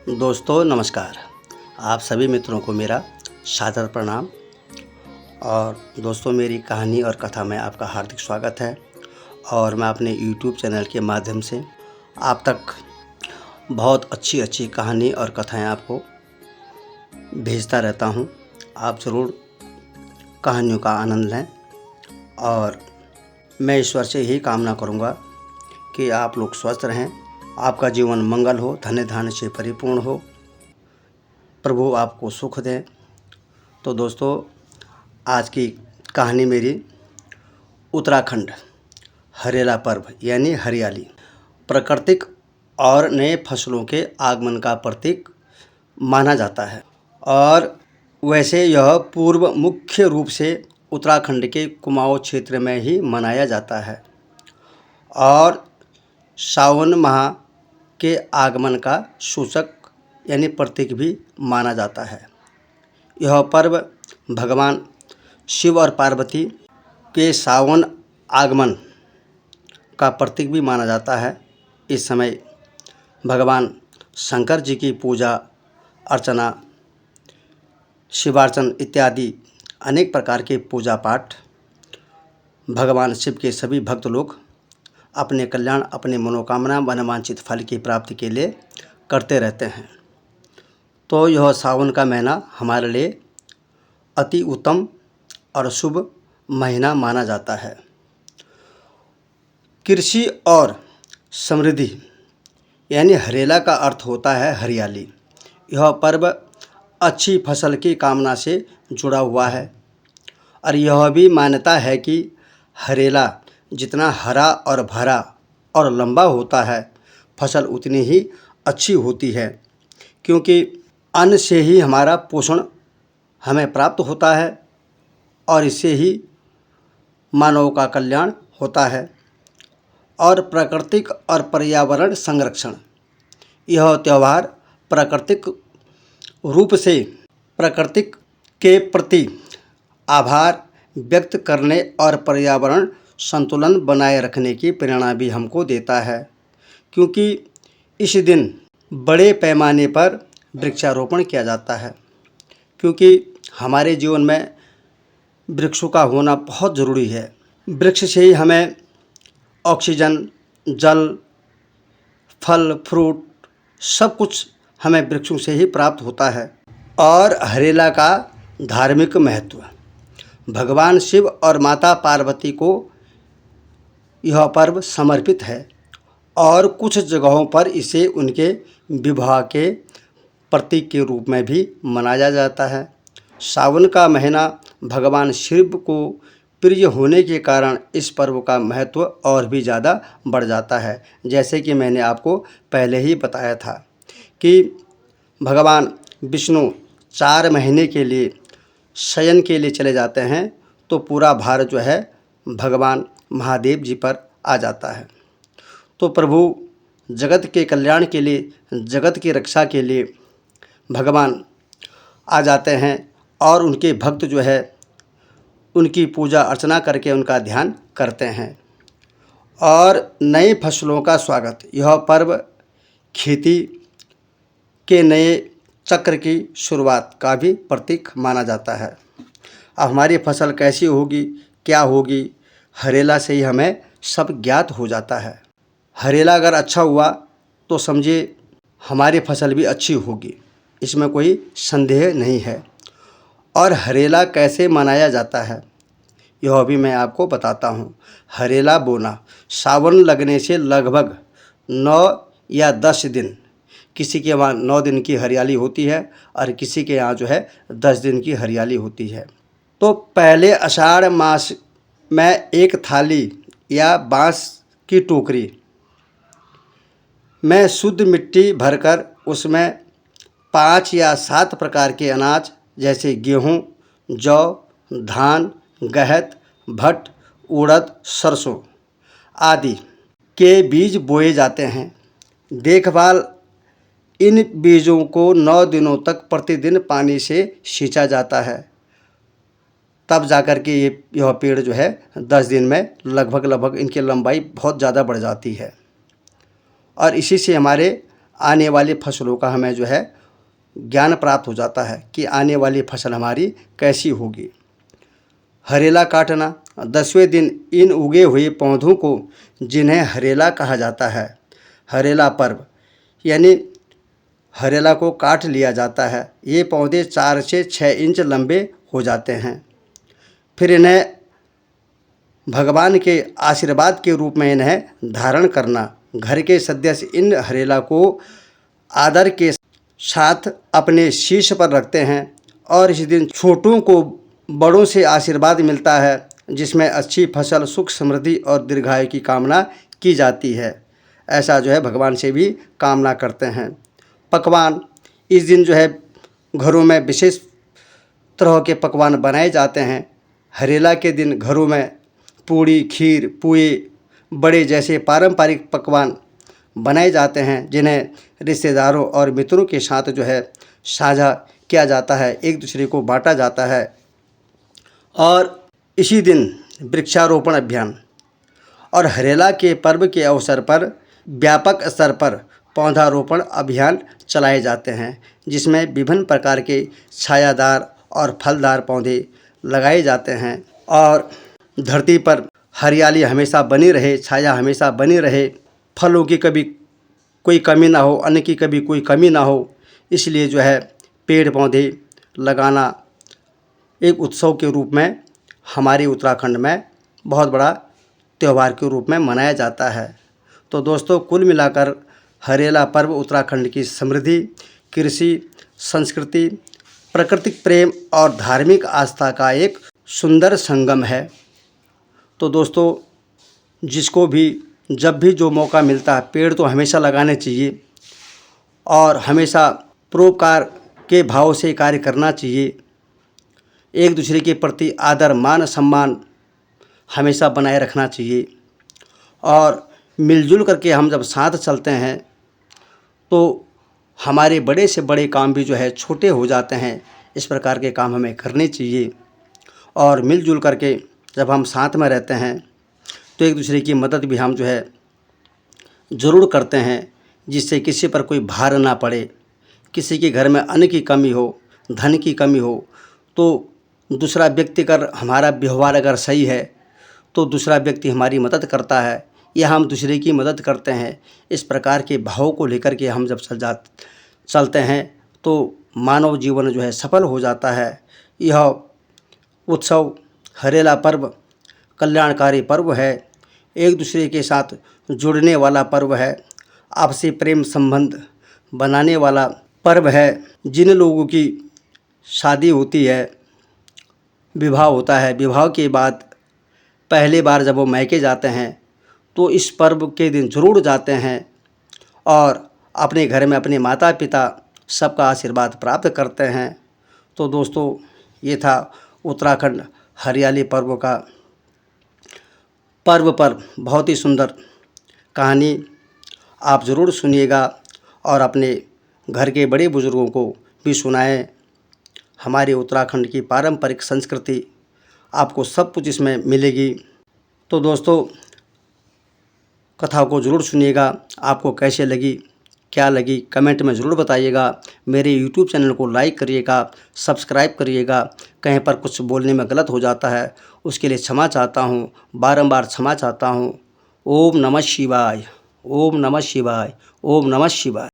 दोस्तों नमस्कार। आप सभी मित्रों को मेरा सादर प्रणाम। और दोस्तों, मेरी कहानी और कथा में आपका हार्दिक स्वागत है। और मैं अपने YouTube चैनल के माध्यम से आप तक बहुत अच्छी कहानी और कथाएं आपको भेजता रहता हूं। आप ज़रूर कहानियों का आनंद लें और मैं ईश्वर से यही कामना करूंगा कि आप लोग स्वस्थ रहें, आपका जीवन मंगल हो, धन्य धान्य से परिपूर्ण हो, प्रभु आपको सुख दें। तो दोस्तों, आज की कहानी मेरी उत्तराखंड हरेला पर्व यानी हरियाली, प्राकृतिक और नए फसलों के आगमन का प्रतीक माना जाता है। और वैसे यह पूर्व मुख्य रूप से उत्तराखंड के कुमाऊं क्षेत्र में ही मनाया जाता है और सावन माह के आगमन का सूचक यानी प्रतीक भी माना जाता है। यह पर्व भगवान शिव और पार्वती के सावन आगमन का प्रतीक भी माना जाता है। इस समय भगवान शंकर जी की पूजा अर्चना, शिवार्चन इत्यादि अनेक प्रकार के पूजा पाठ भगवान शिव के सभी भक्त लोग अपने कल्याण, अपने मनोकामना, मनोवांछित फल की प्राप्ति के लिए करते रहते हैं। तो यह सावन का महीना हमारे लिए अति उत्तम और शुभ महीना माना जाता है। कृषि और समृद्धि यानी हरेला का अर्थ होता है हरियाली। यह पर्व अच्छी फसल की कामना से जुड़ा हुआ है और यह भी मान्यता है कि हरेला जितना हरा और भरा और लंबा होता है, फसल उतनी ही अच्छी होती है, क्योंकि अन्न से ही हमारा पोषण हमें प्राप्त होता है और इससे ही मानव का कल्याण होता है। और प्राकृतिक और पर्यावरण संरक्षण, यह त्यौहार प्राकृतिक रूप से प्रकृतिक के प्रति आभार व्यक्त करने और पर्यावरण संतुलन बनाए रखने की प्रेरणा भी हमको देता है, क्योंकि इस दिन बड़े पैमाने पर वृक्षारोपण किया जाता है। क्योंकि हमारे जीवन में वृक्षों का होना बहुत ज़रूरी है। वृक्ष से ही हमें ऑक्सीजन, जल, फल, फ्रूट सब कुछ हमें वृक्षों से ही प्राप्त होता है। और हरेला का धार्मिक महत्व, भगवान शिव और माता पार्वती को यह पर्व समर्पित है और कुछ जगहों पर इसे उनके विवाह के प्रतीक के रूप में भी मनाया जाता है। सावन का महीना भगवान शिव को प्रिय होने के कारण इस पर्व का महत्व और भी ज़्यादा बढ़ जाता है। जैसे कि मैंने आपको पहले ही बताया था कि भगवान विष्णु 4 महीने के लिए शयन के लिए चले जाते हैं, तो पूरा भार जो है भगवान महादेव जी पर आ जाता है। तो प्रभु जगत के कल्याण के लिए, जगत की रक्षा के लिए भगवान आ जाते हैं और उनके भक्त जो है उनकी पूजा अर्चना करके उनका ध्यान करते हैं। और नए फसलों का स्वागत, यह पर्व खेती के नए चक्र की शुरुआत का भी प्रतीक माना जाता है। अब हमारी फसल कैसी होगी, क्या होगी, हरेला से ही हमें सब ज्ञात हो जाता है। हरेला अगर अच्छा हुआ तो समझिए हमारी फसल भी अच्छी होगी, इसमें कोई संदेह नहीं है। और हरेला कैसे मनाया जाता है यह भी मैं आपको बताता हूँ। हरेला बोना सावन लगने से लगभग 9 या 10 दिन, किसी के वहाँ 9 दिन की हरियाली होती है और किसी के यहाँ जो है 10 दिन की हरियाली होती है। तो पहले आषाढ़ मास में एक थाली या बांस की टोकरी में शुद्ध मिट्टी भरकर उसमें 5 या 7 प्रकार के अनाज जैसे गेहूँ, जौ, धान, गहत, भट्ट, उड़द, सरसों आदि के बीज बोए जाते हैं। देखभाल, इन बीजों को 9 दिनों तक प्रतिदिन पानी से सींचा जाता है, तब जाकर के यह पेड़ जो है 10 दिन में लगभग इनकी लंबाई बहुत ज़्यादा बढ़ जाती है। और इसी से हमारे आने वाली फसलों का हमें जो है ज्ञान प्राप्त हो जाता है कि आने वाली फसल हमारी कैसी होगी। हरेला काटना, 10वें दिन इन उगे हुए पौधों को जिन्हें हरेला कहा जाता है, हरेला पर्व यानी हरेला को काट लिया जाता है। ये पौधे 4 से 6 इंच लंबे हो जाते हैं। फिर इन्हें भगवान के आशीर्वाद के रूप में इन्हें धारण करना। घर के सदस्य इन हरेला को आदर के साथ अपने शीश पर रखते हैं और इस दिन छोटों को बड़ों से आशीर्वाद मिलता है, जिसमें अच्छी फसल, सुख, समृद्धि और दीर्घायु की कामना की जाती है। ऐसा जो है भगवान से भी कामना करते हैं। पकवान, इस दिन जो है घरों में विशेष तरह के पकवान बनाए जाते हैं। हरेला के दिन घरों में पूड़ी, खीर, पुए, बड़े जैसे पारंपरिक पकवान बनाए जाते हैं, जिन्हें रिश्तेदारों और मित्रों के साथ जो है साझा किया जाता है, एक दूसरे को बांटा जाता है। और इसी दिन वृक्षारोपण अभियान और हरेला के पर्व के अवसर पर व्यापक स्तर पर पौधारोपण अभियान चलाए जाते हैं, जिसमें विभिन्न प्रकार के छायादार और फलदार पौधे लगाए जाते हैं और धरती पर हरियाली हमेशा बनी रहे, छाया हमेशा बनी रहे, फलों की कभी कोई कमी ना हो, अन्न की कभी कोई कमी ना हो, इसलिए जो है पेड़ पौधे लगाना एक उत्सव के रूप में हमारे उत्तराखंड में बहुत बड़ा त्यौहार के रूप में मनाया जाता है। तो दोस्तों, कुल मिलाकर हरेला पर्व उत्तराखंड की समृद्धि, कृषि, संस्कृति, प्राकृतिक प्रेम और धार्मिक आस्था का एक सुंदर संगम है। तो दोस्तों, जिसको भी जब भी जो मौका मिलता है, पेड़ तो हमेशा लगाने चाहिए और हमेशा परोपकार के भाव से कार्य करना चाहिए। एक दूसरे के प्रति आदर, मान, सम्मान हमेशा बनाए रखना चाहिए और मिलजुल करके हम जब साथ चलते हैं तो हमारे बड़े से बड़े काम भी जो है छोटे हो जाते हैं। इस प्रकार के काम हमें करने चाहिए और मिलजुल करके जब हम साथ में रहते हैं तो एक दूसरे की मदद भी हम जो है ज़रूर करते हैं, जिससे किसी पर कोई भार ना पड़े। किसी के घर में अन्न की कमी हो, धन की कमी हो, तो दूसरा व्यक्ति अगर हमारा व्यवहार अगर सही है तो दूसरा व्यक्ति हमारी मदद करता है या हम दूसरे की मदद करते हैं। इस प्रकार के भाव को लेकर के हम जब चलते हैं तो मानव जीवन जो है सफल हो जाता है। यह उत्सव हरेला पर्व कल्याणकारी पर्व है, एक दूसरे के साथ जुड़ने वाला पर्व है, आपसी प्रेम संबंध बनाने वाला पर्व है। जिन लोगों की शादी होती है, विवाह होता है, विवाह के बाद पहली बार जब वो मायके जाते हैं तो इस पर्व के दिन ज़रूर जाते हैं और अपने घर में अपने माता पिता सबका आशीर्वाद प्राप्त करते हैं। तो दोस्तों, ये था उत्तराखंड हरियाली पर्व का पर्व पर बहुत ही सुंदर कहानी। आप ज़रूर सुनिएगा और अपने घर के बड़े बुज़ुर्गों को भी सुनाएं। हमारे उत्तराखंड की पारंपरिक संस्कृति आपको सब कुछ इसमें मिलेगी। तो दोस्तों, कथा को ज़रूर सुनिएगा। आपको कैसे लगी, क्या लगी, कमेंट में ज़रूर बताइएगा। मेरे यूट्यूब चैनल को लाइक करिएगा, सब्सक्राइब करिएगा। कहीं पर कुछ बोलने में गलत हो जाता है उसके लिए क्षमा चाहता हूँ, बारंबार क्षमा चाहता हूँ। ओम नमः शिवाय, ओम नमः शिवाय, ओम नमः शिवाय।